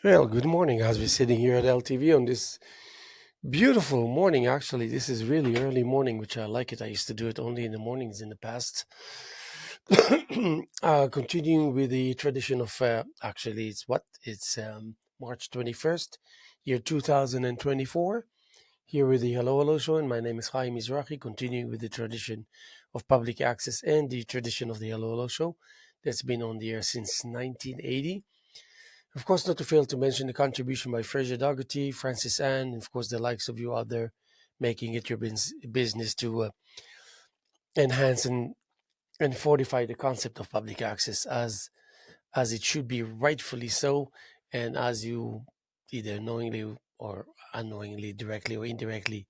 Well, good morning. As we're sitting here at LTV on this beautiful morning, actually, this is really early morning, which I like it. I used to do it only in the mornings in the past. Continuing with the tradition of, actually, it's March 21st, year 2024, here with the Hello Hello Show. And my name is Haim Mizrahi, continuing with the tradition of public access and the tradition of the Hello Hello Show that's been on the air since 1980. Of course, not to fail to mention the contribution by Fraser Dougherty, Francis Ann, and of course the likes of you out there making it your business to enhance and fortify the concept of public access as it should be rightfully so, and as you either knowingly or unknowingly, directly or indirectly,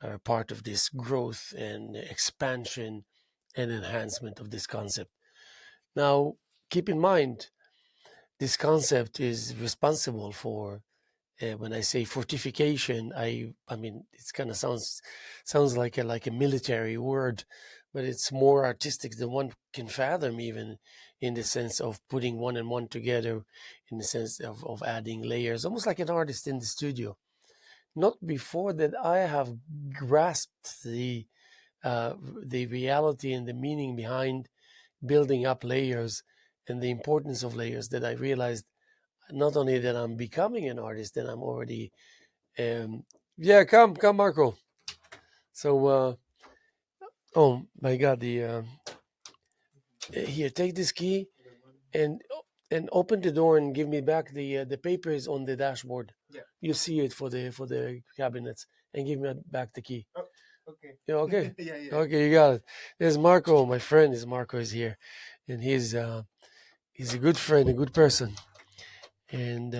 are part of this growth and expansion and enhancement of this concept. Now, keep in mind, this concept is responsible for when I say fortification, I mean it's kind of sounds like a military word, but it's more artistic than one can fathom, even in the sense of putting one and one together, in the sense of adding layers, almost like an artist in the studio. Not before that I have grasped the reality and the meaning behind building up layers and the importance of layers that I realized not only that I'm becoming an artist, that I'm already yeah, come, Marco. So, oh my God, the here, take this key and open the door and give me back the papers on the dashboard. Yeah. You see it for the cabinets and give me back the key. Oh, okay. Yeah, okay. Yeah. Okay, you got it. There's Marco, my friend. Is Marco is here, and he's a good friend, a good person. And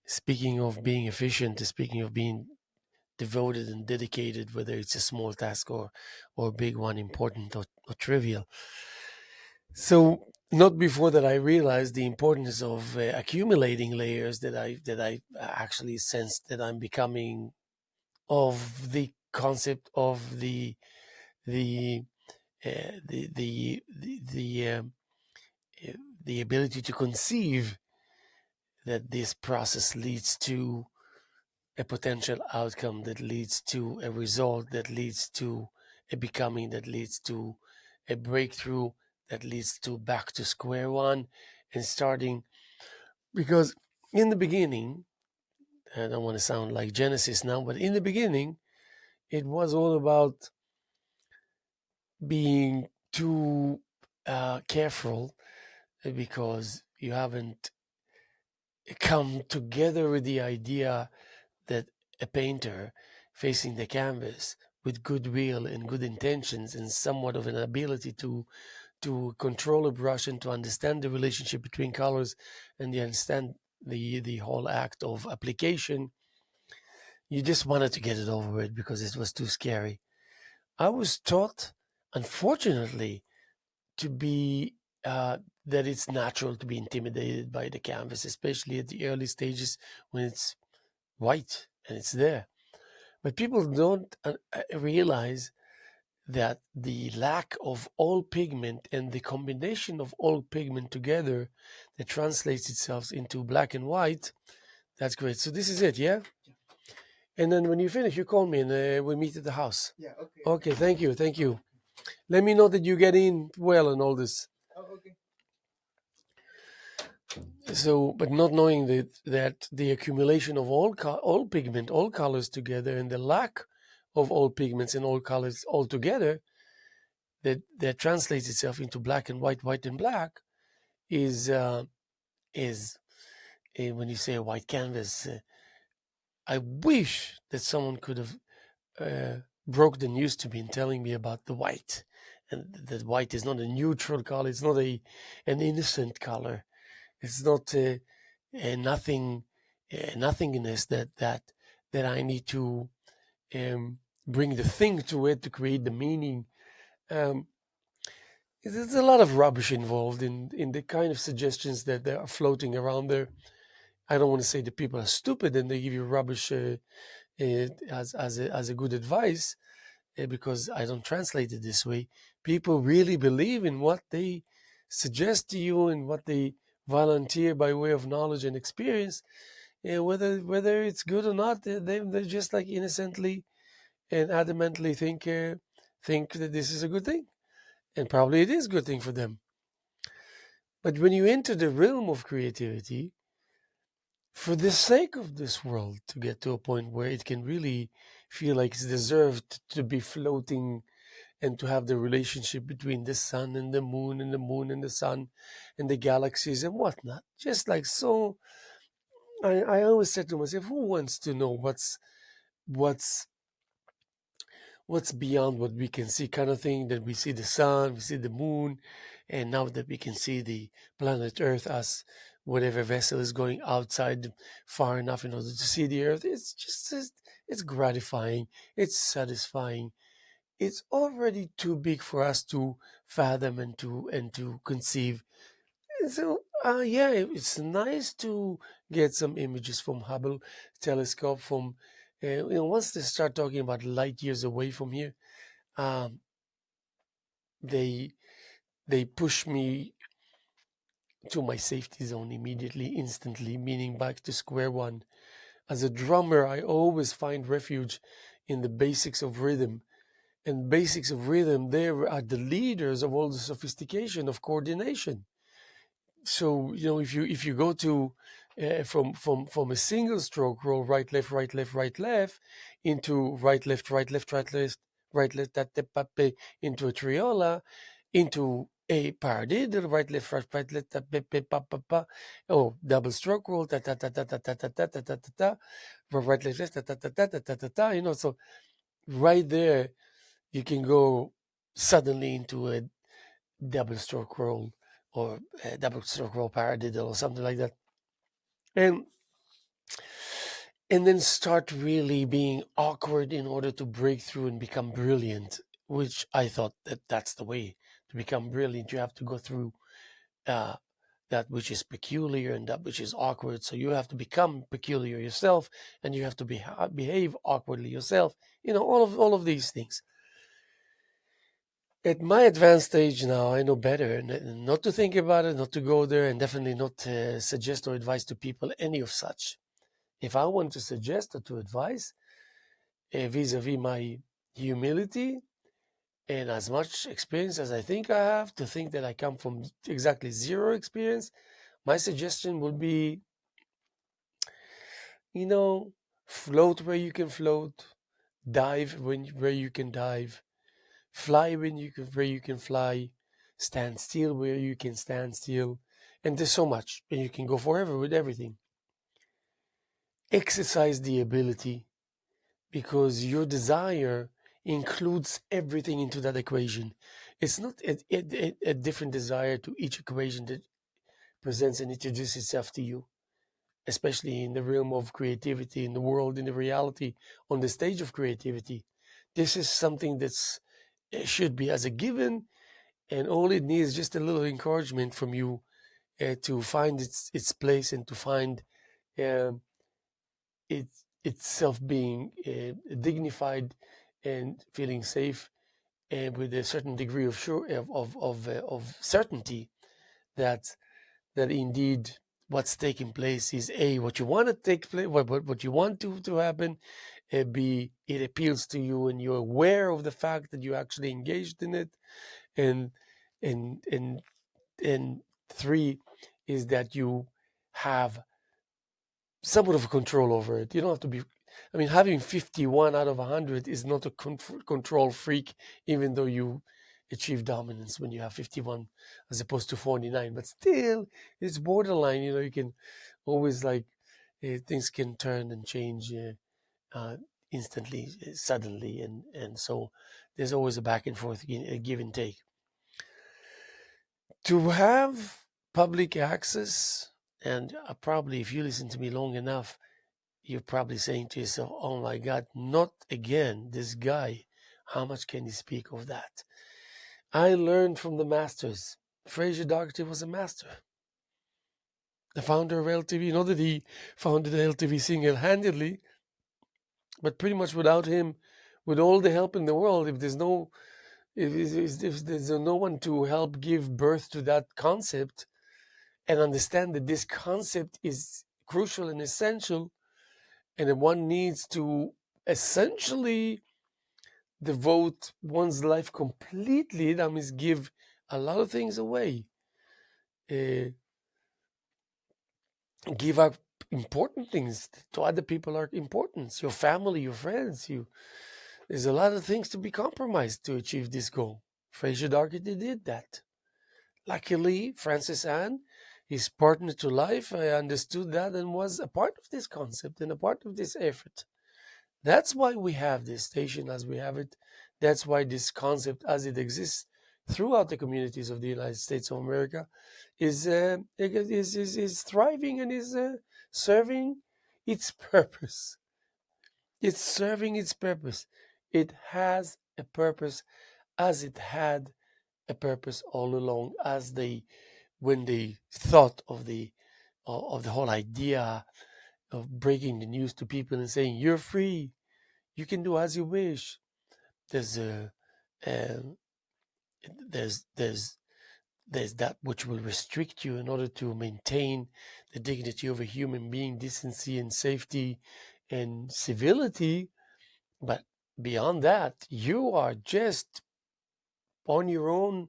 speaking of being efficient, speaking of being devoted and dedicated, whether it's a small task or a big one, important or trivial. So not before that I realized the importance of accumulating layers that I actually sensed that I'm becoming of the concept of the uh, the ability to conceive that this process leads to a potential outcome, that leads to a result, that leads to a becoming, that leads to a breakthrough, that leads to back to square one and starting. Because in the beginning, I don't want to sound like Genesis now, but in the beginning, it was all about being too careful because you haven't come together with the idea that a painter facing the canvas with goodwill and good intentions and somewhat of an ability to control a brush and to understand the relationship between colors and to understand the whole act of application, you just wanted to get it over with because it was too scary. I was taught, unfortunately, to be that it's natural to be intimidated by the canvas, especially at the early stages when it's white and it's there. But people don't realize that the lack of all pigment and the combination of all pigment together that translates itself into black and white, that's great. So this is it, yeah? And then when you finish, you call me and we meet at the house. Yeah, okay. Okay, thank you, thank you. Let me know that you get in well and all this. Oh, okay. So, but not knowing that the accumulation of all pigment, all colors together, and the lack of all pigments and all colors all together, that translates itself into black and white, white and black, is when you say a white canvas. I wish that someone could have broke the news to me and telling me about the white, and that white is not a neutral color. It's not an innocent color. It's not a nothingness that I need to bring the thing to it to create the meaning. Um, there's a lot of rubbish involved in the kind of suggestions that are floating around there. I don't want to say that people are stupid and they give you rubbish as a good advice because I don't translate it this way. People really believe in what they suggest to you and volunteer by way of knowledge and experience, whether it's good or not, they just like innocently and adamantly think that this is a good thing, and probably it is a good thing for them. But when you enter the realm of creativity, for the sake of this world to get to a point where it can really feel like it's deserved to be floating and to have the relationship between the sun and the moon and the moon and the sun and the galaxies and whatnot. Just like so, I always said to myself, who wants to know what's what's beyond what we can see, kind of thing, that we see the sun, we see the moon, and now that we can see the planet Earth as whatever vessel is going outside far enough in order to see the Earth, it's gratifying, it's satisfying. It's already too big for us to fathom and to conceive. So yeah, it's nice to get some images from Hubble telescope. From once they start talking about light years away from here, um, they they push me to my safety zone immediately, instantly, meaning back to square one. As a drummer, I always find refuge in the basics of rhythm. And basics of rhythm, they are the leaders of all the sophistication of coordination. So if you go to from a single stroke roll, right left right left right left, into right left right left right left right left that pape, into a triola, into a paradiddle, right left right right left that pepe pa pa pa, oh, double stroke roll, ta ta ta ta ta ta ta ta ta ta ta ta, right left left ta ta ta ta ta ta ta ta, so right there you can go suddenly into a double stroke roll, or a double stroke roll paradiddle or something like that, and and then start really being awkward in order to break through and become brilliant. Which I thought that that's the way to become brilliant. You have to go through uh, that which is peculiar and that which is awkward. So you have to become peculiar yourself, and you have to behave awkwardly yourself. All of these things. At my advanced stage now, I know better, not to think about it, not to go there, and definitely not to suggest or advise to people any of such. If I want to suggest or to advise, vis-a-vis my humility and as much experience as I think I have, to think that I come from exactly zero experience, my suggestion would be, float where you can float, dive where you can dive, fly where you can fly, stand still where you can stand still, and there's so much, and you can go forever with everything. Exercise the ability, because your desire includes everything into that equation. It's not a different desire to each equation that presents and introduces itself to you, especially in the realm of creativity, in the world, in the reality, on the stage of creativity. This is something that's it should be as a given, and all it needs is just a little encouragement from you to find its place, and to find uh, it itself being dignified and feeling safe, and with a certain degree of of certainty that indeed what's taking place is a what you want to take place, what you want to happen, b it appeals to you and you're aware of the fact that you actually engaged in it, and and and and three is that you have somewhat of control over it. You don't have to be. I mean, having 51 out of 100 is not a control freak, even though you achieve dominance when you have 51 as opposed to 49. But still, it's borderline. You can always things can turn and change instantly, suddenly, and so there's always a back and forth, a give and take. To have public access, and probably if you listen to me long enough, you're probably saying to yourself, oh my God, not again, this guy. How much can he speak of that? I learned from the masters. Fraser Dougherty was a master. The founder of LTV, not that he founded LTV single-handedly, but pretty much without him, with all the help in the world, if there's no one to help give birth to that concept, and understand that this concept is crucial and essential, and that one needs to essentially devote one's life completely, that means give a lot of things away, uh, give up important things to other people are important, your family, your friends. There's a lot of things to be compromised to achieve this goal. Fraser Doherty did that. Luckily, Francis Anne, his partner to life, I understood that and was a part of this concept and a part of this effort. That's why we have this station as we have it. That's why this concept, as it exists throughout the communities of the United States of America, is thriving and is serving its purpose. It's serving its purpose. It has a purpose, as it had a purpose all along. As they, when they thought of the whole idea of breaking the news to people and saying you're free, you can do as you wish. There's a um, there's that which will restrict you in order to maintain the dignity of a human being, decency and safety and civility. But beyond that, you are just on your own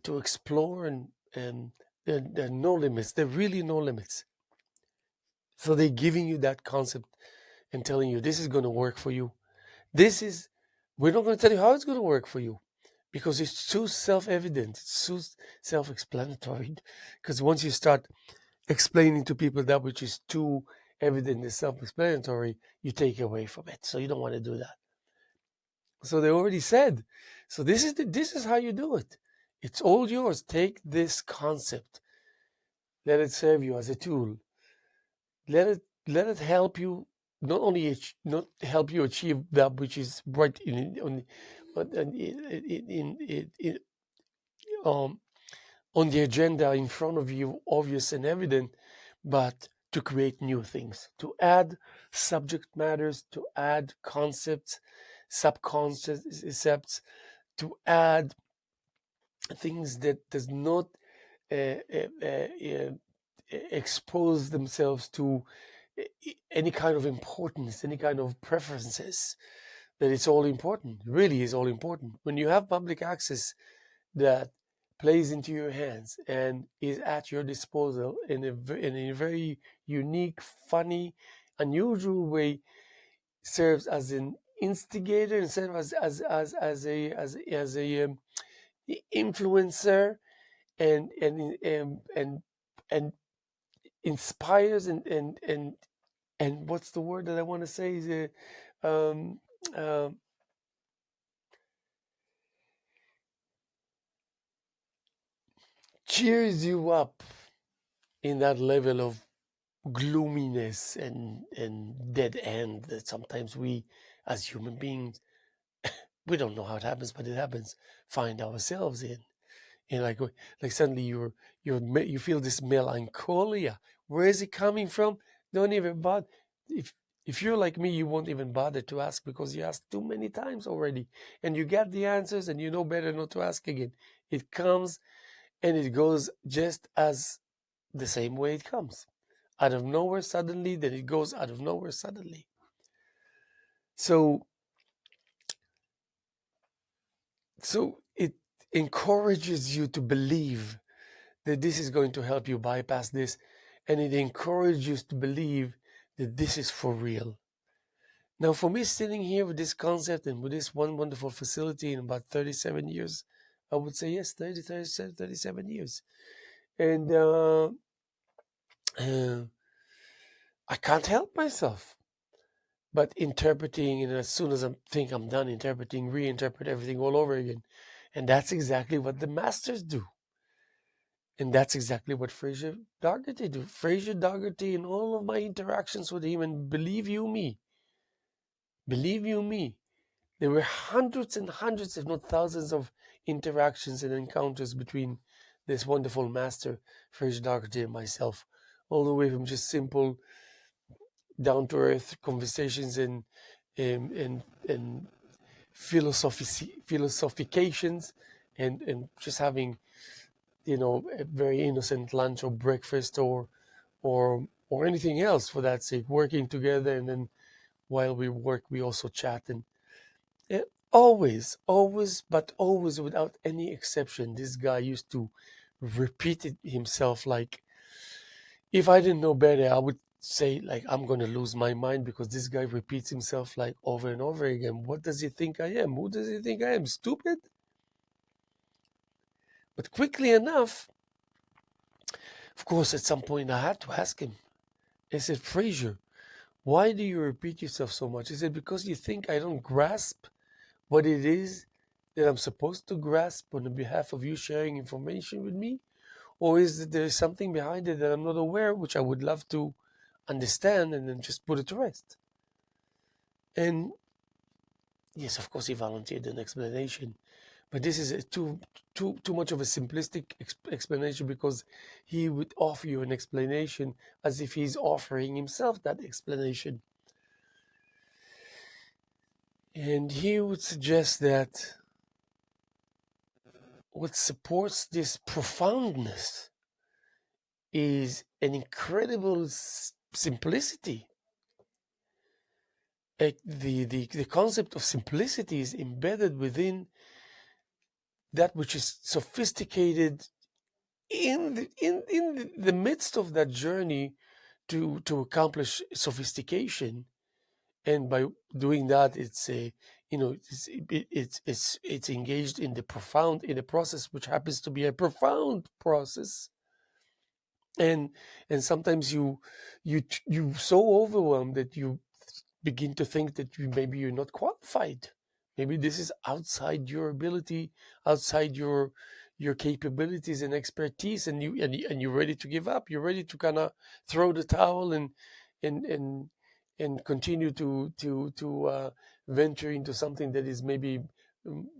to explore, and there are no limits. There are really no limits. So they're giving you that concept and telling you this is going to work for you. We're not going to tell you how it's going to work for you, because it's too self-evident, it's too self-explanatory. Because once you start explaining to people that which is too evident and self-explanatory, you take away from it. So you don't want to do that. So they already said. So this is how you do it. It's all yours. Take this concept. Let it serve you as a tool. Let it help you, not help you achieve that which is right on the agenda in front of you, obvious and evident, but to create new things, to add subject matters, to add concepts, subconcepts, to add things that does not uh, uh, uh, expose themselves to any kind of importance, any kind of preferences, that it's all important, really is all important. When you have public access that plays into your hands and is at your disposal in a very unique, funny, unusual way, serves as an instigator instead of as a influencer, and inspires and what's the word that I want to say is um, uh, cheers you up in that level of gloominess and dead end that sometimes we, as human beings, we don't know how it happens, but it happens, find ourselves in. And like suddenly you feel this melancholia. Where is it coming from? Don't even bother. If you're like me, you won't even bother to ask, because you asked too many times already, and you get the answers, and you know better not to ask again. It comes and it goes just as the same way it comes, out of nowhere suddenly. Then it goes out of nowhere suddenly. So it encourages you to believe that this is going to help you bypass this, and it encourages you to believe that this is for real. Now, for me, sitting here with this concept and with this one wonderful facility in about 37 years, I would say yes, 37 years. And I can't help myself but interpreting, and as soon as I think I'm done interpreting, reinterpret everything all over again. And that's exactly what the masters do. And that's exactly what Fraser Doherty do. Fraser Doherty, in all of my interactions with him, and believe you me, there were hundreds and hundreds, if not thousands, of interactions and encounters between this wonderful master, Fraser Doherty, and myself, all the way from just simple, down-to-earth conversations and philosophications, and just having a very innocent lunch or breakfast or anything else for that sake, working together, and then while we work, we also chat. And uh, always, but always, without any exception, this guy used to repeat it himself. Like, if I didn't know better, I would say, like, I'm going to lose my mind because this guy repeats himself like over and over again. What does he think I am? Who does he think I am? Stupid? But quickly enough, of course, at some point I had to ask him. I said, Fraser, why do you repeat yourself so much? He said, because you think I don't grasp what it is that I'm supposed to grasp on the behalf of you sharing information with me? Or is that there something behind it that I'm not aware, which I would love to understand and then just put it to rest? And yes, of course, he volunteered an explanation, but this is too much of a simplistic explanation, because he would offer you an explanation as if he's offering himself that explanation. And he would suggest that what supports this profoundness is an incredible simplicity. The concept of simplicity is embedded within that which is sophisticated in the midst of that journey to accomplish sophistication. And by doing that, it's a it's engaged in the profound, in a process which happens to be a profound process. And sometimes you so overwhelmed that you begin to think that maybe you're not qualified. Maybe this is outside your ability, outside your capabilities and expertise, and you're ready to give up. You're ready to kind of throw the towel and and and continue to venture into something that is maybe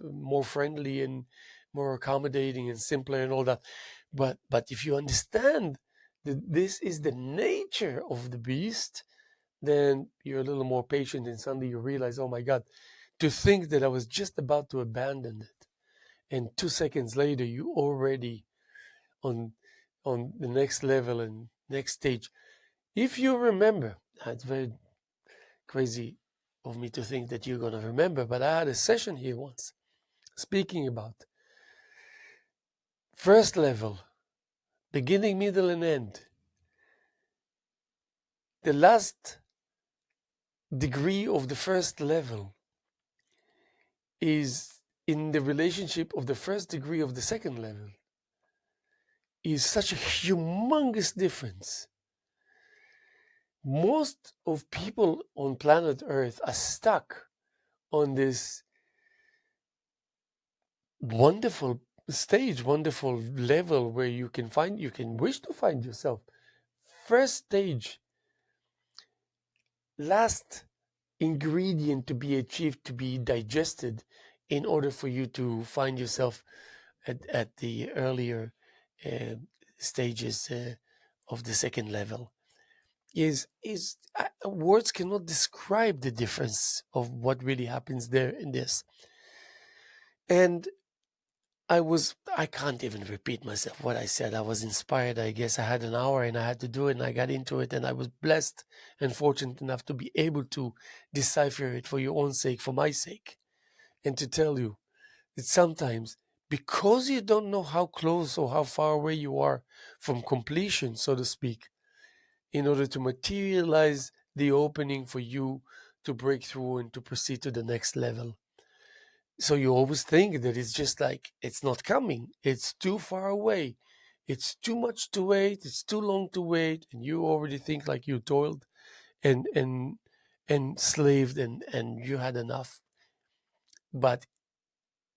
more friendly and more accommodating and simpler and all that. But if you understand that this is the nature of the beast, then you're a little more patient, and suddenly you realize, oh my God, to think that I was just about to abandon it, and 2 seconds later you already on the next level and next stage. If you remember, it's very crazy of me to think that you're going to remember, but I had a session here once speaking about first level, beginning, middle, and end. The last degree of the first level is in the relationship of the first degree of the second level, is such a humongous difference. Most of people on planet Earth are stuck on this wonderful stage, wonderful level where you can wish to find yourself. First stage, last ingredient to be achieved, to be digested, in order for you to find yourself at the earlier stages of the second level. Is words cannot describe the difference of what really happens there in this. And I can't even repeat myself what I said. I was inspired. I guess I had an hour and I had to do it, and I got into it, and I was blessed and fortunate enough to be able to decipher it for your own sake, for my sake, and to tell you that sometimes, because you don't know how close or how far away you are from completion, so to speak, in order to materialize the opening for you to break through and to proceed to the next level. So you always think that it's just like, it's not coming, it's too far away, it's too much to wait, it's too long to wait, and you already think like you toiled and slaved and you had enough. But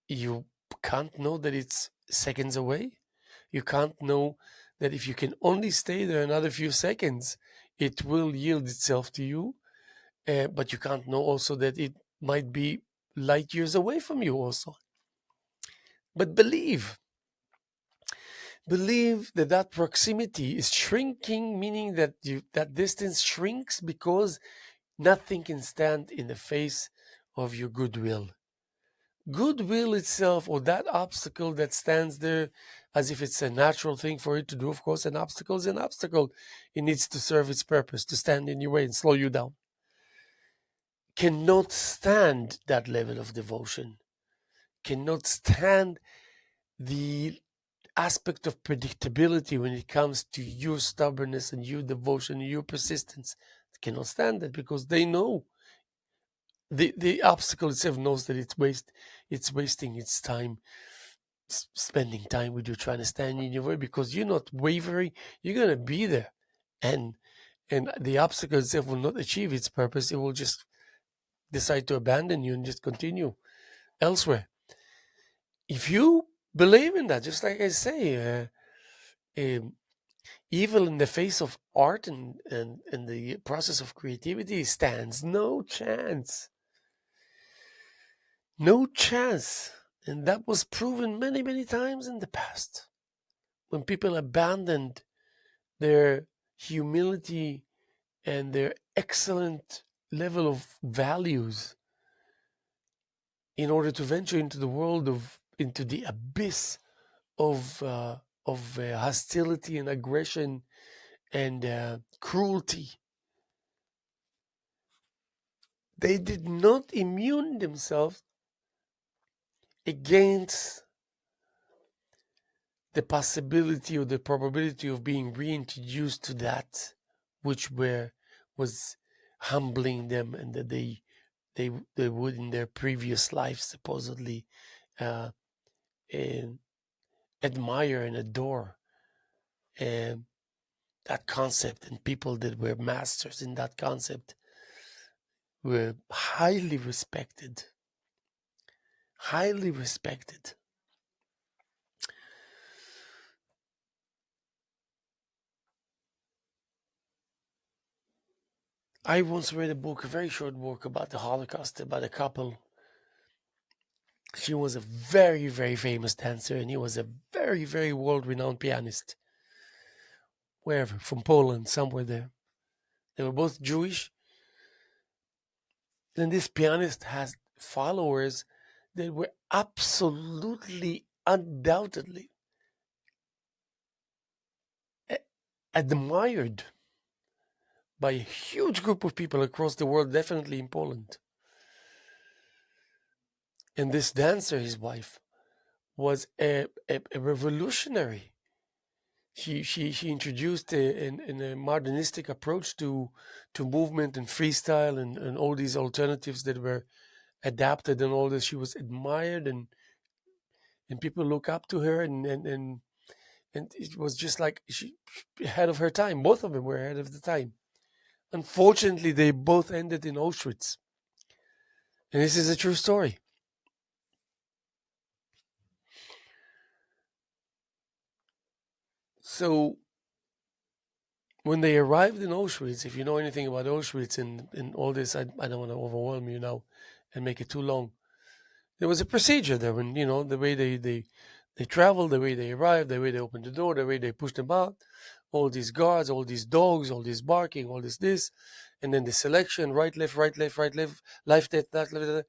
you can't know that it's seconds away. You can't know that if you can only stay there another few seconds, it will yield itself to you. But you can't know also that it might be light years away from you also. But believe that that proximity is shrinking, meaning that that distance shrinks because nothing can stand in the face of your goodwill. Goodwill itself, or that obstacle that stands there as if it's a natural thing for it to do. Of course, an obstacle is an obstacle. It needs to serve its purpose, to stand in your way and slow you down. Cannot stand that level of devotion, cannot stand the aspect of predictability when it comes to your stubbornness and your devotion and your persistence. They cannot stand that because they know the obstacle itself knows that it's wasting its time, spending time with you, trying to stand in your way, because you're not wavering. You're gonna be there, and the obstacle itself will not achieve its purpose. It will just decide to abandon you and just continue elsewhere. If you believe in that, just like I say, um, evil in the face of art and the process of creativity stands no chance. No chance. And that was proven many, many times in the past. When people abandoned their humility and their excellent level of values in order to venture into the world into the abyss of hostility and aggression and cruelty. They did not immune themselves against the possibility or the probability of being reintroduced to that which was humbling them, and that they would in their previous life supposedly uh, admire and adore that concept, and people that were masters in that concept were highly respected. Highly respected. I once read a book, a very short book, about the Holocaust, about a couple. She was a very, very famous dancer, and he was a very, very world-renowned pianist. Wherever, from Poland, somewhere there. They were both Jewish, and this pianist has followers that were absolutely, undoubtedly admired by a huge group of people across the world, definitely in Poland. And this dancer, his wife, was a revolutionary. She introduced a modernistic approach to movement and freestyle and all these alternatives that were adapted and all this. She was admired, and people look up to her, and it was just like she ahead of her time. Both of them were ahead of the time. Unfortunately, they both ended in Auschwitz, and this is a true story. So when they arrived in Auschwitz, if you know anything about Auschwitz and all this, I don't want to overwhelm you now and make it too long. There was a procedure there, when the way they traveled, the way they arrived, the way they opened the door, the way they pushed them out, all these guards, all these dogs, all this barking, all this, and then the selection, right, left, right, left, right, left, life, death, that, left.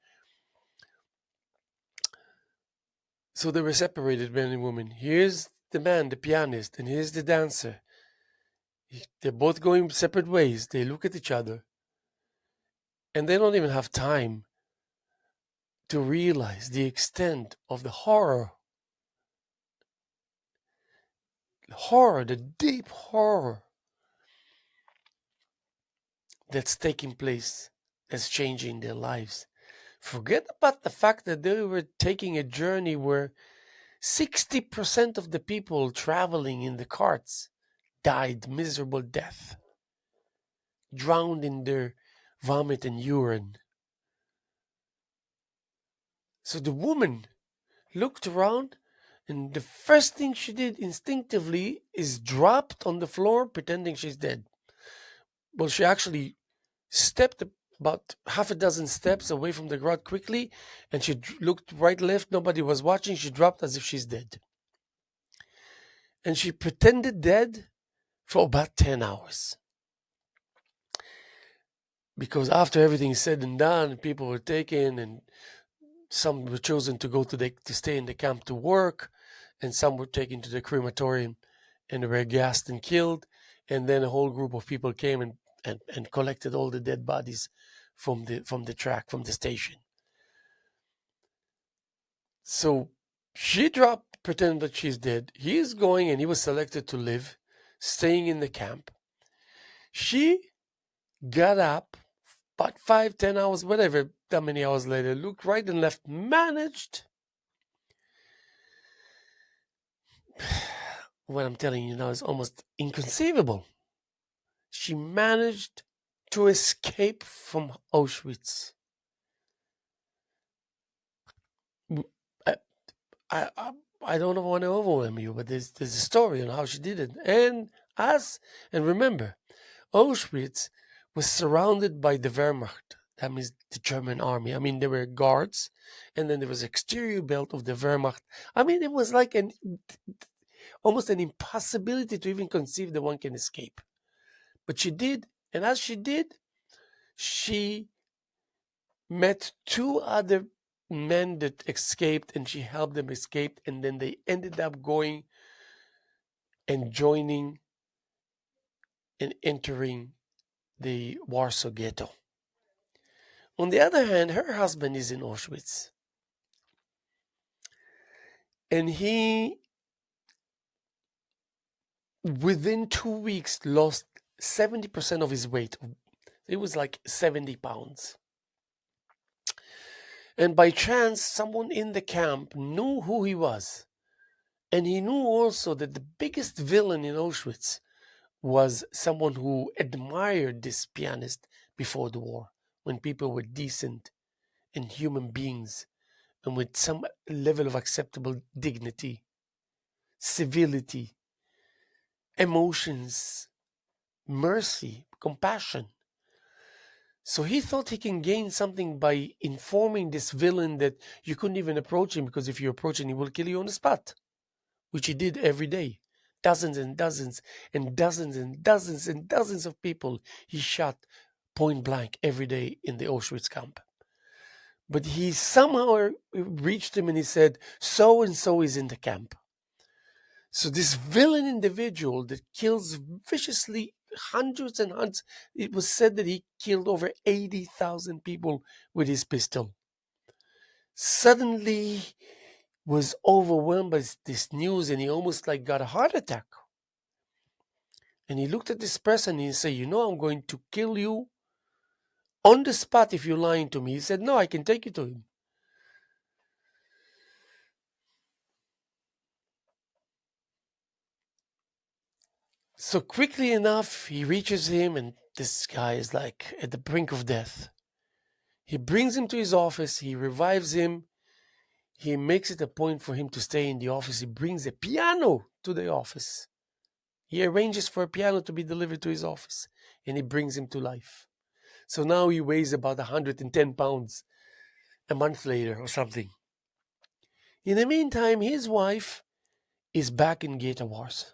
So they were separated, men and women. Here's the man, the pianist, and here's the dancer. They're both going separate ways. They look at each other, and they don't even have time to realize the extent of the horror, the deep horror that's taking place, that's changing their lives. Forget about the fact that they were taking a journey where 60% of the people traveling in the carts died miserable death, drowned in their vomit and urine. So the woman looked around, and the first thing she did instinctively is dropped on the floor pretending she's dead. Well, she actually stepped about half a dozen steps away from the crowd quickly, and she looked right, left. Nobody was watching. She dropped as if she's dead. And she pretended dead for about 10 hours. Because after everything is said and done, people were taken, and some were chosen to go to stay in the camp to work, and some were taken to the crematorium and were gassed and killed. And then a whole group of people came and collected all the dead bodies from the track, from the station. So she dropped, pretending that she's dead. He is going, and he was selected to live, staying in the camp. She got up about 5, 10 hours, whatever, that many hours later, looked right and left, managed. What I'm telling you now is almost inconceivable. She managed to escape from Auschwitz. I, I, I don't want to overwhelm you, but there's a story on how she did it. And remember, Auschwitz was surrounded by the Wehrmacht. That means the German army. I mean, there were guards, and then there was exterior belt of the Wehrmacht. I mean, it was like almost an impossibility to even conceive that one can escape. But she did, and as she did, she met two other men that escaped, and she helped them escape, and then they ended up going and joining and entering the Warsaw Ghetto. On the other hand, her husband is in Auschwitz, and he, within 2 weeks, lost 70% of his weight. It was like 70 pounds. And by chance, someone in the camp knew who he was. And he knew also that the biggest villain in Auschwitz was someone who admired this pianist before the war, when people were decent and human beings and with some level of acceptable dignity, civility, emotions, mercy, compassion. So he thought he can gain something by informing this villain that you couldn't even approach him, because if you approach him, he will kill you on the spot, which he did every day. Dozens and dozens and dozens and dozens and dozens of people he shot point blank every day in the Auschwitz camp. But he somehow reached him and he said, so and so is in the camp. So this villain individual that kills viciously hundreds and hundreds, it was said that he killed over 80,000 people with his pistol, suddenly was overwhelmed by this news, and he almost like got a heart attack. And he looked at this person and he said, I'm going to kill you on the spot if you're lying to me. He said, no, I can take you to him. So quickly enough, he reaches him, and this guy is like at the brink of death. He brings him to his office, he revives him, he makes it a point for him to stay in the office. He brings a piano to the office. He arranges for a piano to be delivered to his office, and he brings him to life. So now he weighs about 110 pounds a month later or something. In the meantime, his wife is back in Geta Warsaw.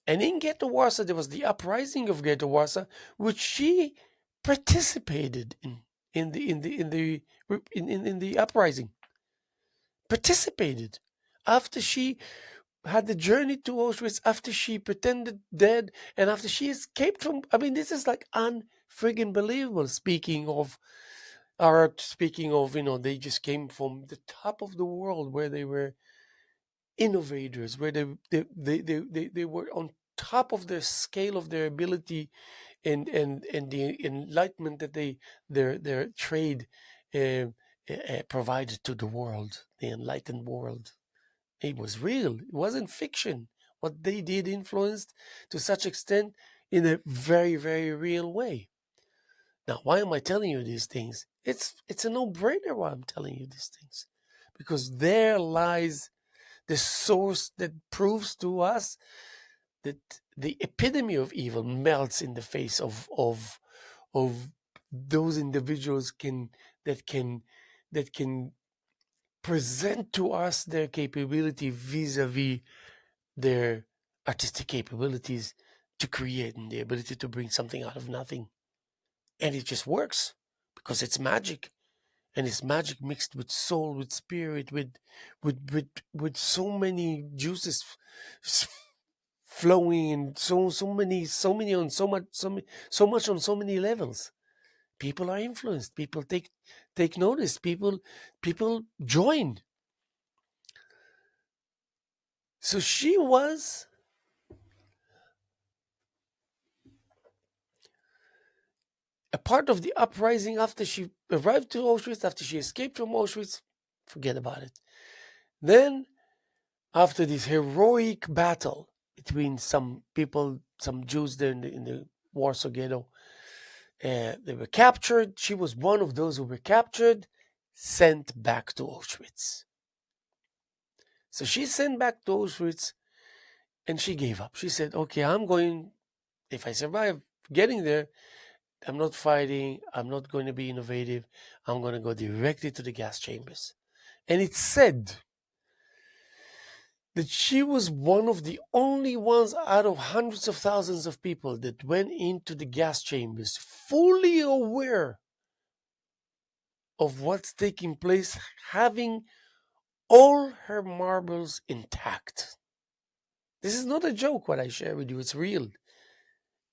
And in Geta Warsaw, there was the uprising of Geta Warsaw, which she participated in the uprising. Participated after she had the journey to Auschwitz, after she pretended dead, and after she escaped from. I mean, this is like unfriggin' believable. Speaking of art, speaking of, they just came from the top of the world where they were innovators, where they were on top of the scale of their ability and the enlightenment that their trade uh, provided to the world, the enlightened world. It was real. It wasn't fiction. What they did influenced to such extent in a very, very real way. Now, why am I telling you these things? It's a no-brainer why I'm telling you these things, because there lies the source that proves to us that the epitome of evil melts in the face of those individuals that can that can present to us their capability vis-a-vis their artistic capabilities to create and the ability to bring something out of nothing. And it just works because it's magic. and it's magic mixed with soul, with spirit, with so many juices flowing, and so many on so much on so many levels. People are influenced. People take notice. People join. So she was a part of the uprising after she arrived to Auschwitz, after she escaped from Auschwitz. Forget about it. Then, after this heroic battle between some people, some Jews there in the Warsaw Ghetto, they were captured. She was one of those who were captured, sent back to Auschwitz. So she sent back to Auschwitz, and she gave up. She said, okay, if I survive getting there, I'm not fighting. I'm not going to be innovative. I'm going to go directly to the gas chambers. And it's said that she was one of the only ones out of hundreds of thousands of people that went into the gas chambers fully aware of what's taking place, having all her marbles intact. This is not a joke, what I share with you. It's real.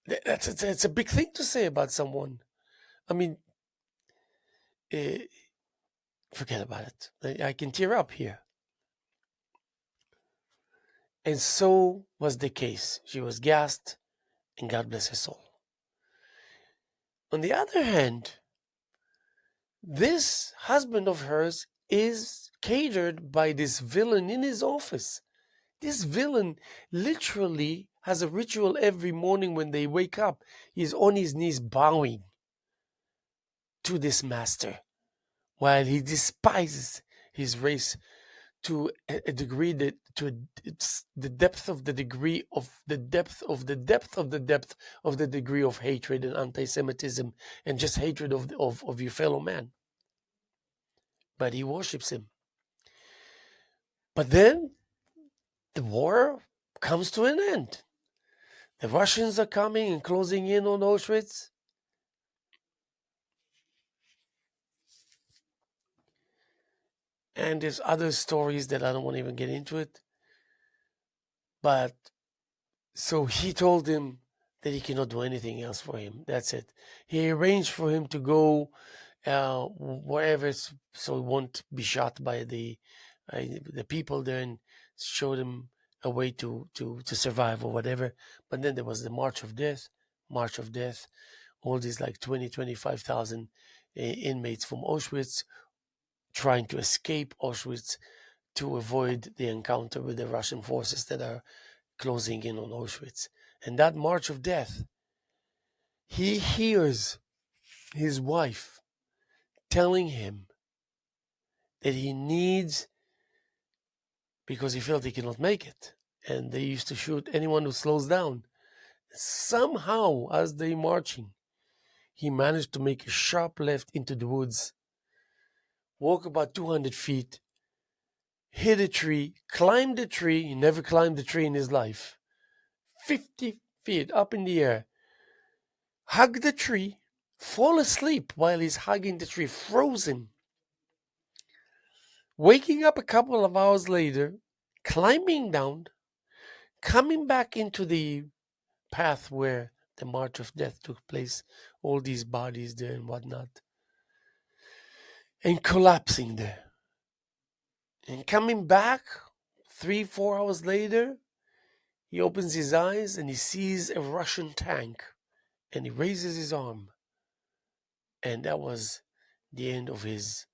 It's a big thing to say about someone. I mean, uh, forget about it. I can tear up here. And so was the case. She was gassed, and God bless her soul. On the other hand, this husband of hers is catered by this villain in his office. This villain literally has a ritual every morning when they wake up. He's on his knees bowing to this master, while he despises his race to a degree that it's the depth of the degree of the depth of the depth of the depth of the degree of hatred and anti-Semitism and just hatred of your fellow man. But he worships him. But then the war comes to an end. The Russians are coming and closing in on Auschwitz. And there's other stories that I don't want to even get into it. But so he told him that he cannot do anything else for him. That's it. He arranged for him to go wherever, so he won't be shot by the people there, and showed him a way to survive or whatever. But then there was the March of Death. All these like 25,000 inmates from Auschwitz trying to escape Auschwitz to avoid the encounter with the Russian forces that are closing in on Auschwitz. And that March of Death, he hears his wife telling him that he needs, because he felt he cannot make it, and they used to shoot anyone who slows down. Somehow, as they're marching, he managed to make a sharp left into the woods, walk about 200 feet, hit a tree, climbed the tree. He never climbed the tree in his life. 50 feet up in the air, hug the tree, fall asleep while he's hugging the tree, frozen. Waking up a couple of hours later, climbing down, coming back into the path where the March of Death took place, all these bodies there and whatnot, and collapsing there. And coming back 3-4 hours later, he opens his eyes and he sees a Russian tank, and he raises his arm. And that was the end of his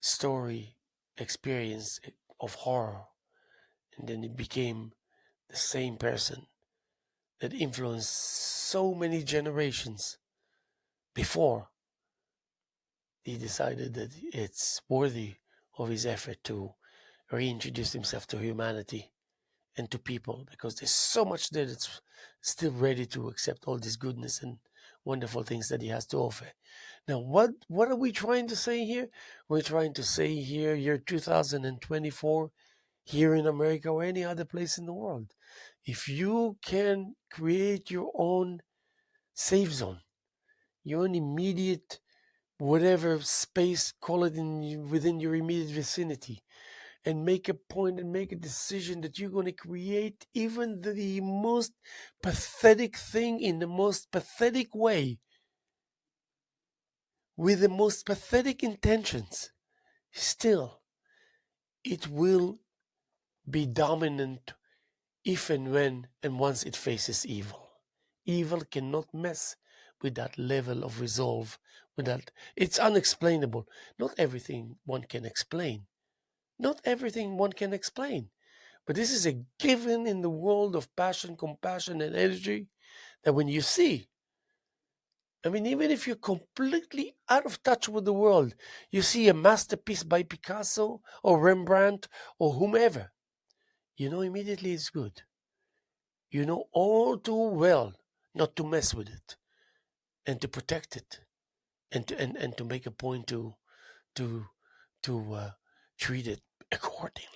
story, experience of horror. And then he became the same person that influenced so many generations before he decided that it's worthy of his effort to reintroduce himself to humanity and to people, because there's so much there that's still ready to accept all this goodness and wonderful things that he has to offer. Now, what are we trying to say here? We're trying to say here, year 2024, here in America or any other place in the world, if you can create your own safe zone, your own immediate whatever space, call it within your immediate vicinity, and make a point and make a decision that you're going to create even the most pathetic thing in the most pathetic way, with the most pathetic intentions, still, it will be dominant if and when and once it faces evil. Evil cannot mess with that level of resolve, with that. It's unexplainable. Not everything one can explain. Not everything one can explain. But this is a given in the world of passion, compassion, and energy that when you see, I mean, even if you're completely out of touch with the world, you see a masterpiece by Picasso or Rembrandt or whomever, you know immediately it's good. You know all too well not to mess with it and to protect it and to make a point to treat it accordingly.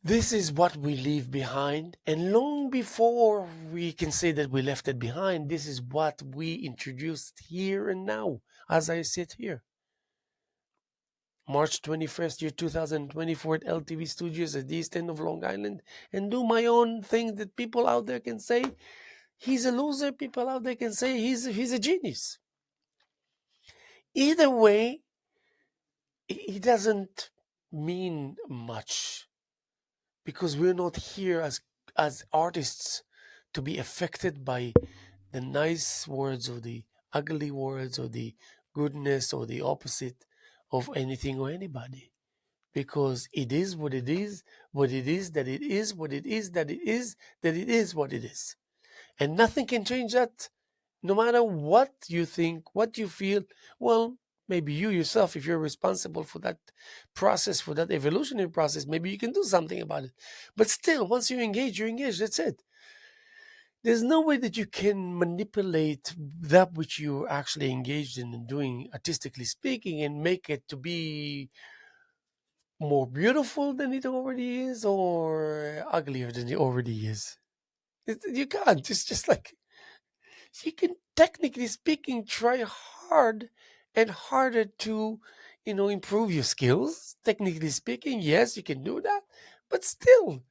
This is what we leave behind, and long before we can say that we left it behind, this is what we introduced here and now as I sit here. March 21st, year 2024 at LTV Studios at the East End of Long Island, and do my own thing that people out there can say he's a loser, people out there can say he's a genius. Either way, it doesn't mean much because we're not here as artists to be affected by the nice words or the ugly words or the goodness or the opposite of anything or anybody, because it is what it is, what it is, that it is what it is, that it is, that it is what it is, and nothing can change that, no matter what you think, what you feel. Well, maybe you yourself, if you're responsible for that process, for that evolutionary process, maybe you can do something about it. But still, once you engage, you're engaged. That's it. There's no way that you can manipulate that which you're actually engaged in and doing, artistically speaking, and make it to be more beautiful than it already is or uglier than it already is. You can't. It's just like you can, technically speaking, try hard and harder to, improve your skills. Technically speaking, yes, you can do that, but still,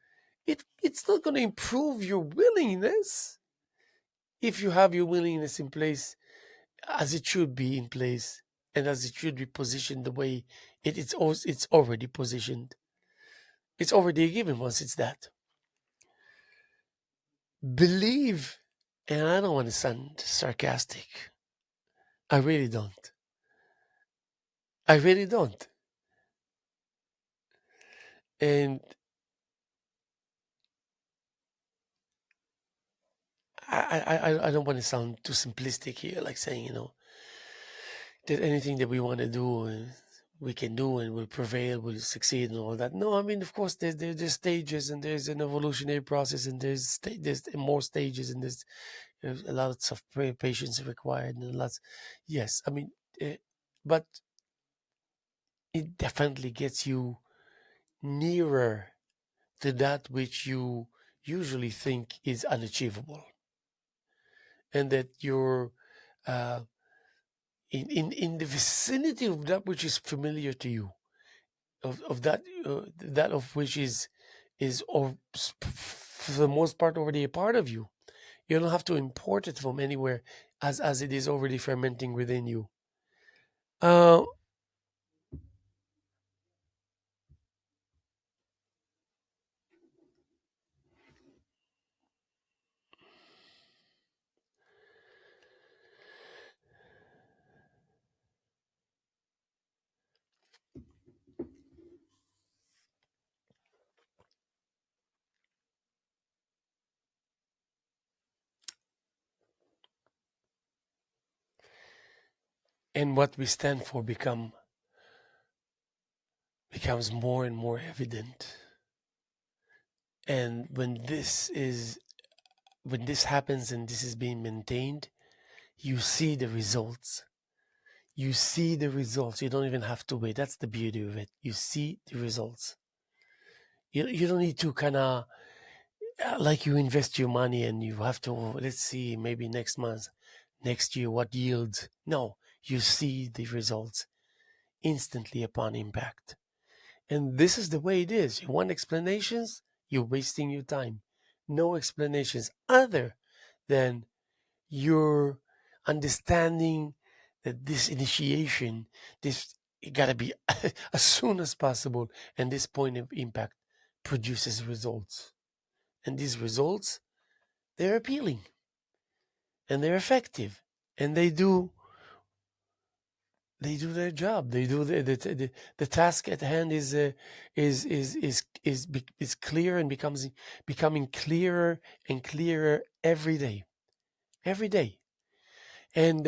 it's not going to improve your willingness if you have your willingness in place as it should be in place and as it should be positioned the way it's already positioned. It's already a given once it's that. Believe, and I don't want to sound sarcastic. I really don't. I really don't. And I don't want to sound too simplistic here, like saying, that anything that we want to do, we can do and will prevail, will succeed and all that. No, I mean, of course, there's stages and there's an evolutionary process and there's more stages and there's a lot of patience required and lots. Yes, I mean, but it definitely gets you nearer to that which you usually think is unachievable, and that you're uh, in the vicinity of that which is familiar to you, of that that of which is or for the most part already a part of you. You don't have to import it from anywhere, as it is already fermenting within you. Uh, and what we stand for becomes more and more evident. And when this happens and this is being maintained, you see the results. You see the results. You don't even have to wait. That's the beauty of it. You see the results. You don't need to kind of like you invest your money and you have to, let's see, maybe next month. next year what yields. No, you see the results instantly upon impact. And this is the way it is. You want explanations? You're wasting your time. No explanations other than your understanding that this initiation, this it gotta be as soon as possible, and this point of impact produces results. And these results, they're appealing and they're effective and they do their job. They do the task at hand is clear and becoming clearer and clearer every day. And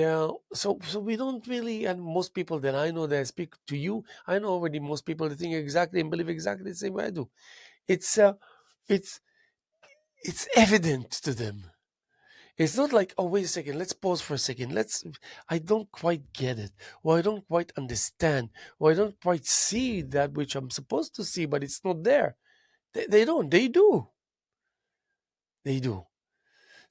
so we don't really, and most people that I know that speak to you, I know already most people that think exactly and believe exactly the same way I do. It's it's it's evident to them. It's not like, oh, wait a second, let's pause for a second. I don't quite get it, or I don't quite understand, or I don't quite see that which I'm supposed to see, but it's not there. They don't. They do. They do.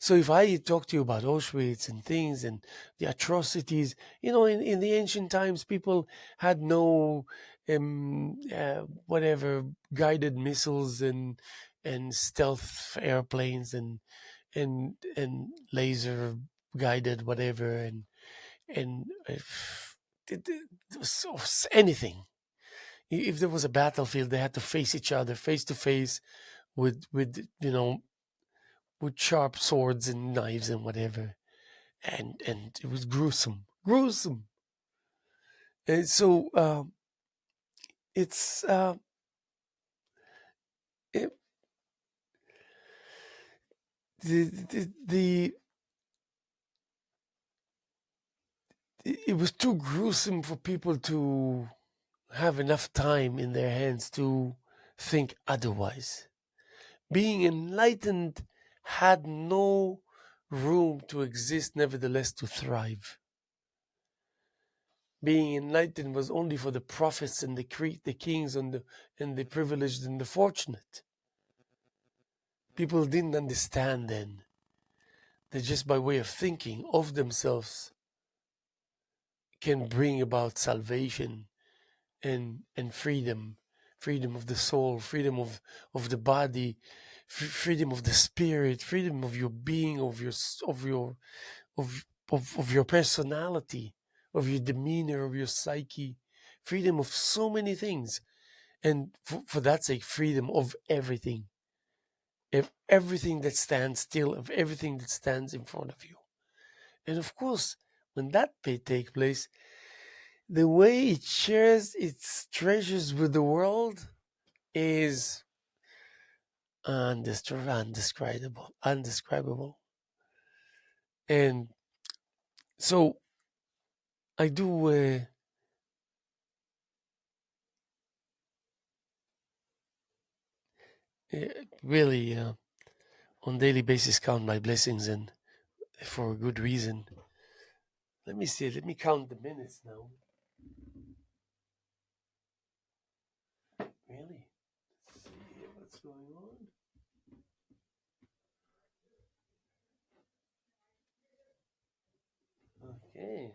So if I talk to you about Auschwitz and things and the atrocities, in the ancient times, people had no, whatever, guided missiles and stealth airplanes and laser guided whatever and if so anything. If there was a battlefield, they had to face each other face to face with sharp swords and knives and whatever, and it was gruesome. And so it's it, the it was too gruesome for people to have enough time in their hands to think otherwise. Being enlightened had no room to exist, nevertheless to thrive. Being enlightened was only for the prophets and the kings and the privileged and the fortunate. People didn't understand then that just by way of thinking of themselves can bring about salvation and freedom of the soul, freedom of the body, freedom of the spirit, freedom of your being, of your personality, of your demeanor, of your psyche, freedom of so many things, and for that sake, freedom of everything, of everything that stands still, of everything that stands in front of you. And of course, when that take place, the way it shares its treasures with the world is undescribable. And so I do really on daily basis count my blessings, and for a good reason. Let me see. Let me count the minutes now. Really? Let's see here what's going on. Okay.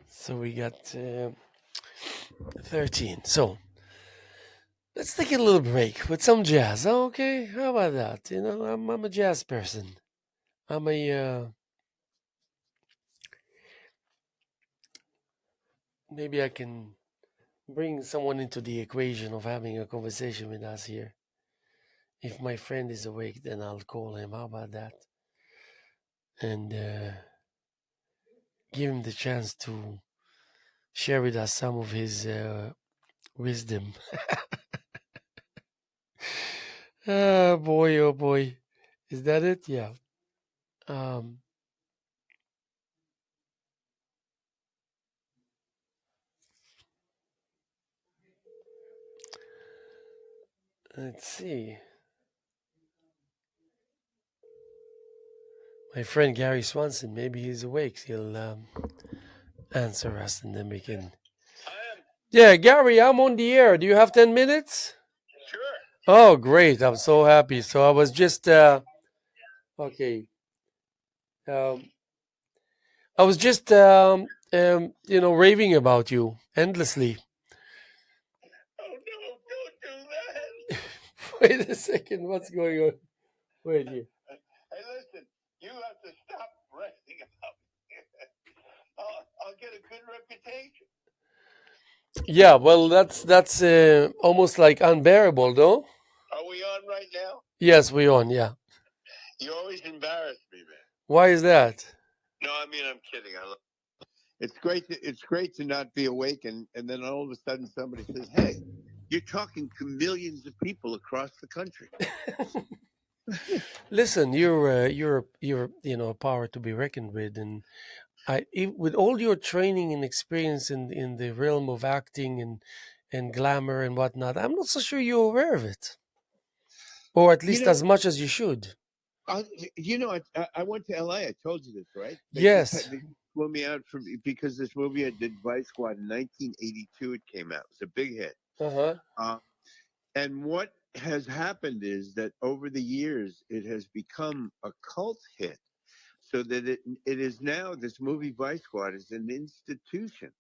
So we got 13. So let's take a little break with some jazz. Okay, how about that? I'm a jazz person. I'm a maybe I can bring someone into the equation of having a conversation with us here. If my friend is awake, then I'll call him. How about that? And give him the chance to share with us some of his wisdom. Ah, boy, oh boy. Is that it? Yeah. Um, let's see. My friend Gary Swanson, maybe he's awake. He'll answer us and then we can. Yeah, Gary, I'm on the air. Do you have 10 minutes? Sure. Oh, great. I'm so happy. So I was just, okay. Um, I was just, raving about you endlessly. Oh no, don't do that. Wait a second, what's going on? Wait here. Hey, listen, you have to stop ranting about me. I'll get a good reputation. Yeah, well, that's almost like unbearable, though. Are we on right now? Yes, we on. Yeah. You always embarrass me, man. Why is that? No, I mean I'm kidding. It's great to not be awake, and then all of a sudden somebody says, "Hey, you're talking to millions of people across the country." Listen, you're a power to be reckoned with, and with all your training and experience in the realm of acting and glamour and whatnot, I'm not so sure you're aware of it, or at You least know, as much as you should. I, I went to L.A. I told you this, right? Yes. They flew me out because this movie I did, Vice Squad, in 1982. It came out. It's a big hit. Uh huh. Uh, and what has happened is that over the years, it has become a cult hit. So that it is now, this movie Vice Squad is an institution.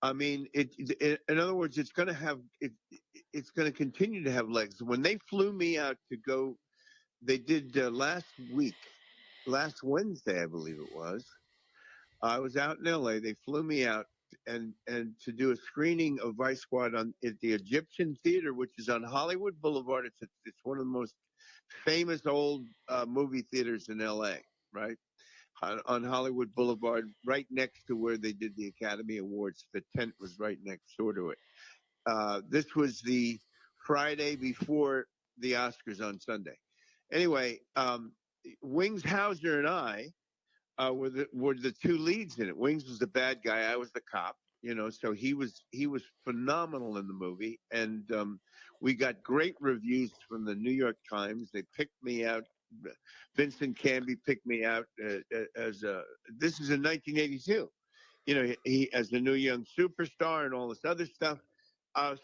I mean, in other words, it's going to continue to have legs. When they flew me out to go, they did last Wednesday, I believe it was. I was out in L.A. They flew me out and to do a screening of Vice Squad at the Egyptian Theater, which is on Hollywood Boulevard. It's one of the most famous old movie theaters in L.A. Right on Hollywood Boulevard, right next to where they did the Academy Awards. The tent was right next door to it. This was the Friday before the Oscars on Sunday. Anyway, Wings Hauser and I were the two leads in it. Wings was the bad guy. I was the cop. So he was phenomenal in the movie, and we got great reviews from the New York Times. They picked me out. Vincent Canby picked me out as a. This is in 1982. He as the new young superstar and all this other stuff.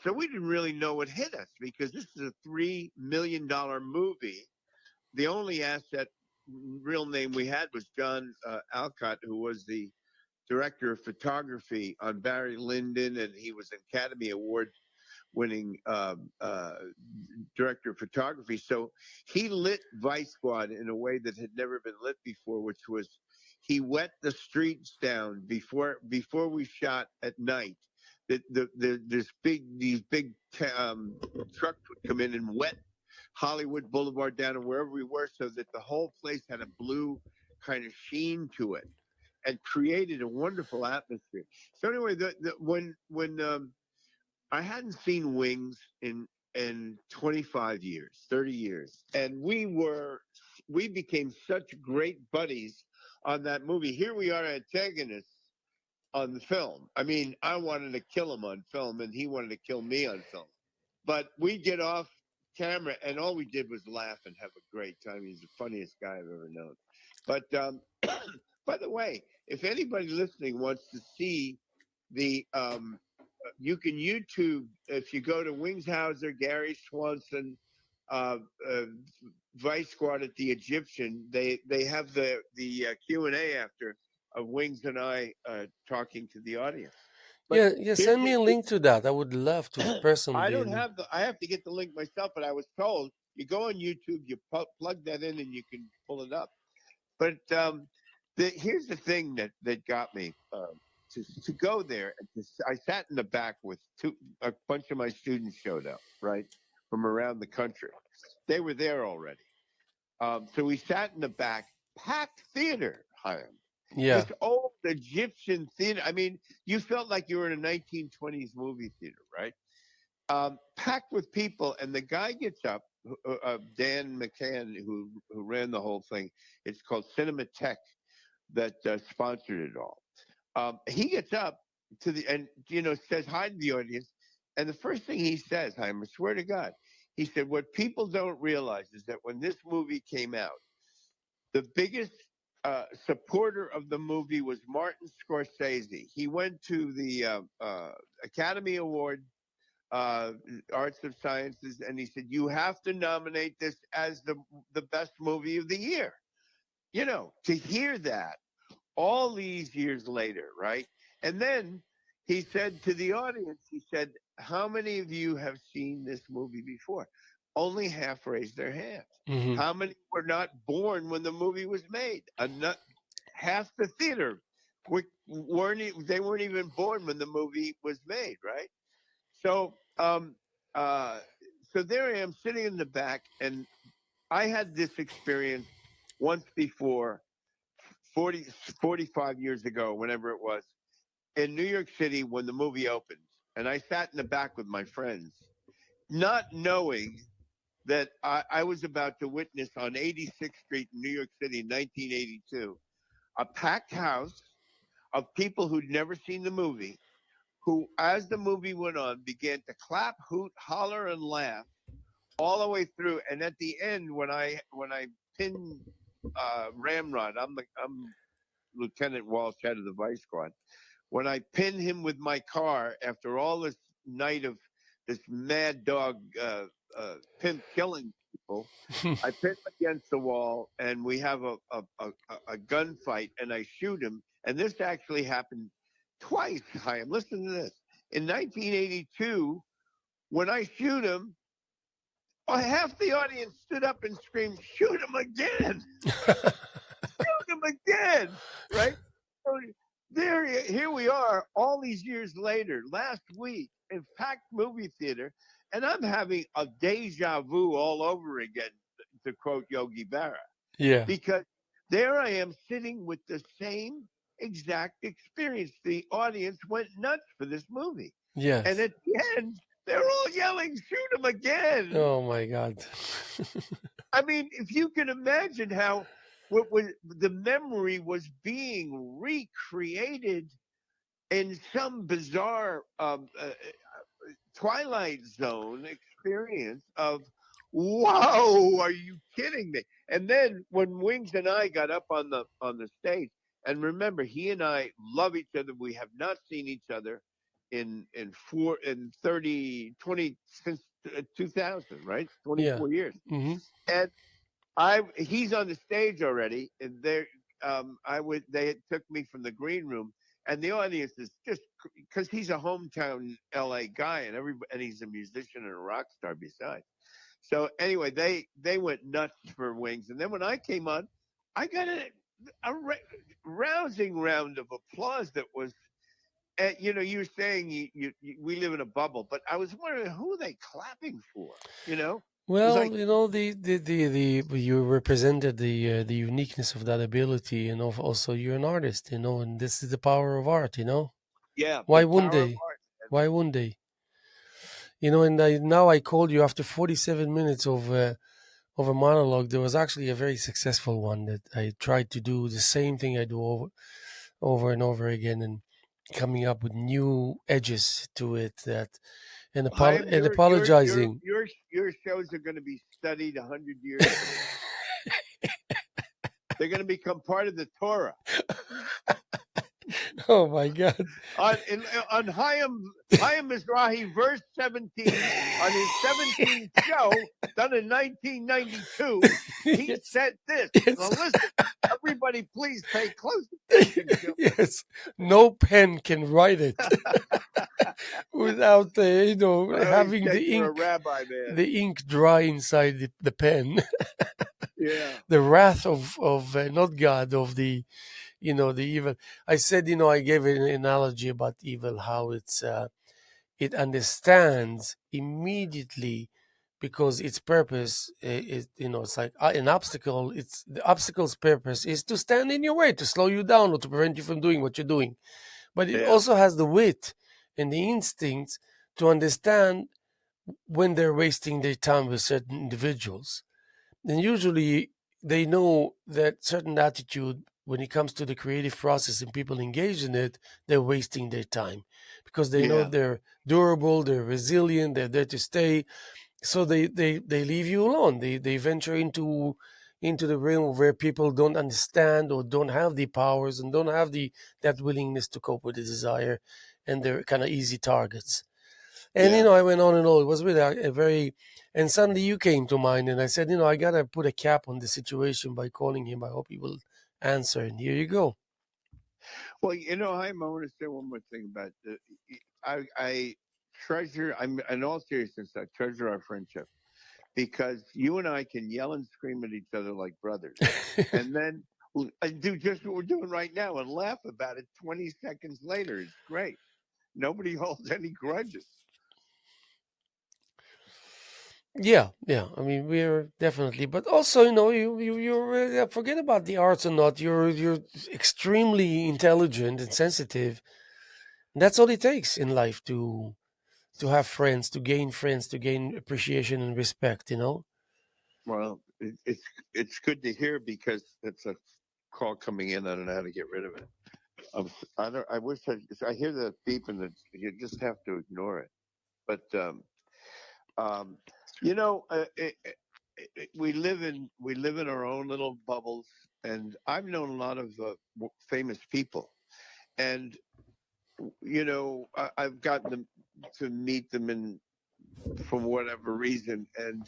So we didn't really know what hit us because this is a $3 million movie. The only asset, real name we had was John Alcott, who was the director of photography on Barry Lyndon, and he was an Academy Award winning director of photography. So he lit Vice Squad in a way that had never been lit before, which was he wet the streets down before we shot at night. These big trucks would come in and wet Hollywood Boulevard down and wherever we were, so that the whole place had a blue kind of sheen to it and created a wonderful atmosphere. So anyway, when I hadn't seen Wings in 25 years, 30 years, and we became such great buddies on that movie. Here we are antagonists on the film. I mean, I wanted to kill him on film, and he wanted to kill me on film. But we get off camera, and all we did was laugh and have a great time. He's the funniest guy I've ever known. But by the way, if anybody listening wants to see you can YouTube if you go to Wingshauser, Gary Swanson, uh, uh, Vice Squad at the Egyptian. They have the Q&A after of Wings and I talking to the audience. But Yeah, yeah. here's Send me a link to that. I would love to I personally. don't have I have to get the link myself, but I was told you go on YouTube, you plug that in, and you can pull it up. But here's the thing that got me to go there. I sat in the back with a bunch of my students showed up, right, from around the country. They were there already. So we sat in the back, packed theater, Hiram. Yeah. This old Egyptian theater. I mean, you felt like you were in a 1920s movie theater, right? Packed with people, and the guy gets up, Dan McCann, who ran the whole thing. It's called Cinematheque that sponsored it all. He gets up and says hi to the audience, and the first thing he says, I swear to God, he said, "What people don't realize is that when this movie came out, the biggest supporter of the movie was Martin Scorsese. He went to the Academy Award uh, Arts of Sciences, and he said you have to nominate this as the best movie of the year." To hear that all these years later, right? And then he said to the audience, he said, "How many of you have seen this movie before?" Only half raised their hands. Hmm. How many were not born when the movie was made? Half the theater weren't even born when the movie was made, right? So uh, so there I am sitting in the back, and I had this experience once before 45 years ago, whenever it was, in New York City when the movie opens. And I sat in the back with my friends, not knowing that I was about to witness on 86th Street in New York City in 1982 a packed house of people who'd never seen the movie, who, as the movie went on, began to clap, hoot, holler, and laugh all the way through. And at the end, when I pinned Ramrod, I'm Lieutenant Walsh, head of the Vice Squad. When I pinned him with my car after all this night of this mad dog pimp killing people, I pin him against the wall, and we have a gunfight, and I shoot him. And this actually happened twice, Chaim. Listen to this. In 1982, when I shoot him, half the audience stood up and screamed, "Shoot him again! Shoot him again!" Right? So here we are, all these years later, last week, in packed movie theater, and I'm having a deja vu all over again, to quote Yogi Berra, Yeah. because there I am sitting with the same exact experience. The audience went nuts for this movie. And Yes. at the end, they're all yelling, "Shoot him again!" Oh my God. I mean, if you can imagine how what was the memory was being recreated in some bizarre Twilight Zone experience of, "Whoa, are you kidding me?" And then when Wings and I got up on the stage, and remember, he and I love each other. We have not seen each other in 30 20 since 2000, right? Yeah. 24 years. Hmm. And he's on the stage already, and they took me from the green room, and the audience is just, because he's a hometown LA guy, and he's a musician and a rock star besides. So anyway, they went nuts for Wings, and then when I came on, I got rousing round of applause that was. You were saying we live in a bubble, but I was wondering, who are they clapping for? It was Well, like, the you represented the uniqueness of that ability, and also you're an artist, and this is the power of art. yeah, the Why wouldn't power of they? art. Why wouldn't they? And now I called you after 47 minutes of a monologue. There was actually a very successful one that I tried to do the same thing I do over and over again, and coming up with new edges to it Chaim, and your your apologizing. your your shows are going to be studied 100 years from now. They're going to become part of the Torah. Oh my God. On Haim Mizrahi, verse 17, on his 17th show, done in 1992, he Yes. said this. Now Yes. listen, everybody, please pay close attention to Yes. No pen can write it without it. I always having said you're a rabbi, man. the ink dry inside the pen. Yeah, The wrath of not God, of the evil. I said, I gave an analogy about evil, how it understands immediately, because its purpose is, it's like an obstacle. It's the obstacle's purpose is to stand in your way, to slow you down, or to prevent you from doing what you're doing. But it yeah, also has the wit and the instincts to understand when they're wasting their time with certain individuals. And usually they know that certain attitude, when it comes to the creative process and people engaged in it, they're wasting their time, because they know yeah, they're durable, they're resilient, they're there to stay. So they leave you alone. They venture into the realm where people don't understand, or don't have the powers, and don't have the that willingness to cope with the desire, and they're kind of easy targets. And yeah. I went on and on. It was really a very, and suddenly you came to mind, and I said, I gotta put a cap on the situation by calling him. I hope he will answer. And here you go. Well, I want to say one more thing about I treasure. I'm in all seriousness. I treasure our friendship because you and I can yell and scream at each other like brothers, and then do just what we're doing right now and laugh about it 20 seconds later. It's great. Nobody holds any grudges. Yeah, yeah. I mean, we're definitely, but also, you're forget about the arts or not. You're extremely intelligent and sensitive. That's all it takes in life to have friends, to gain friends, to gain appreciation and respect. Well, it's good to hear because it's a call coming in. I don't know how to get rid of it. I don't. I wish I hear the beep and you just have to ignore it. But um, you know, we live in our own little bubbles, and I've known a lot of famous people, and I've gotten to meet them in for whatever reason, and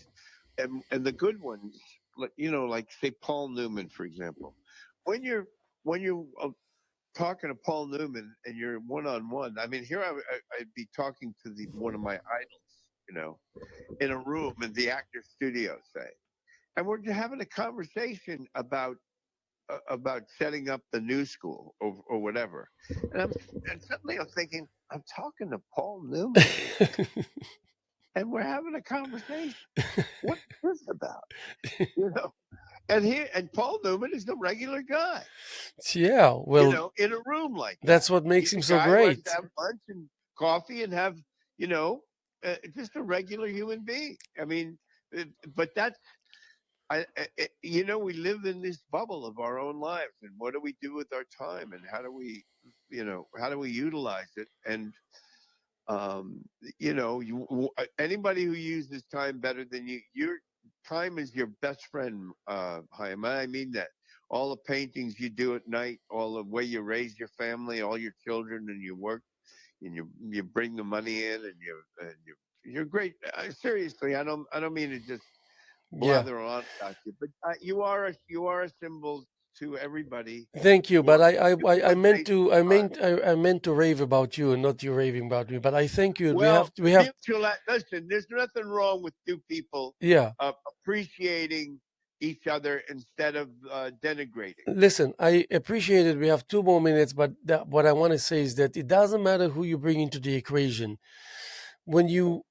the good ones, like say Paul Newman, for example. When you're when you talking to Paul Newman and you're one on one, I mean, here I'd be talking to the one of my idols, in a room in the actor studio, say, and we're having a conversation about setting up the new school or whatever, and suddenly I'm thinking I'm talking to Paul Newman and we're having a conversation. What's this about? You know, and Paul Newman is the regular guy. Yeah, well, In a room like that. that's what makes He's him a so guy who has to great. have lunch and coffee and have, you know, just a regular human being. I mean, but that's, we live in this bubble of our own lives, and what do we do with our time, and how do we utilize it? And um, anybody who uses time better than you, your time is your best friend, Haim. I mean that. All the paintings you do at night, all the way you raise your family, all your children, and you work, and you bring the money in, and you're great. Seriously, I don't mean to just Yeah. blather on about you, but you are a symbol to everybody Thank you, but for I what meant makes to the time. I meant to rave about you and not you raving about me. But I thank you. Well, We have listen, there's nothing wrong with two people yeah. appreciating each other instead of denigrating. Listen, I appreciate it. We have 2 more minutes, but what I want to say is that it doesn't matter who you bring into the equation. When you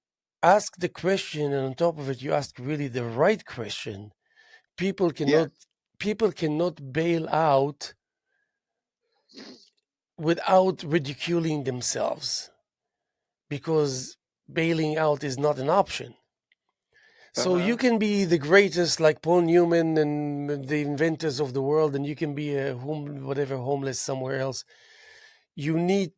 ask the question, and on top of it, you ask really the right question, people Yes. cannot people cannot bail out without ridiculing themselves, because bailing out is not an option. Uh So you huh. can be the greatest, like Paul Newman and the inventors of the world, and you can be whatever, homeless somewhere else. You need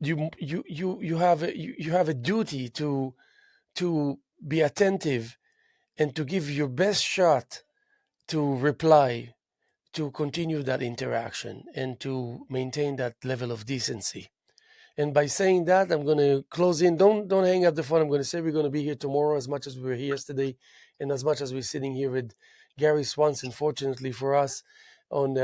you have a duty to be attentive and to give your best shot to reply, to continue that interaction, and to maintain that level of decency. And by saying that, I'm going to close in. Don't hang up the phone. I'm going to say we're going to be here tomorrow as much as we were here yesterday, and as much as we're sitting here with Gary Swanson. Fortunately for us, on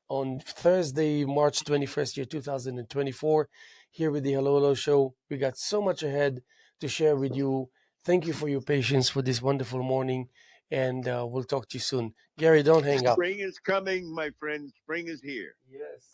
on Thursday, March 21st, year 2024, here with the Hello Hello Show. We got so much ahead to share with you. Thank you for your patience for this wonderful morning, and we'll talk to you soon. Gary, don't hang up. Spring is coming, my friend. Spring is here. Yes.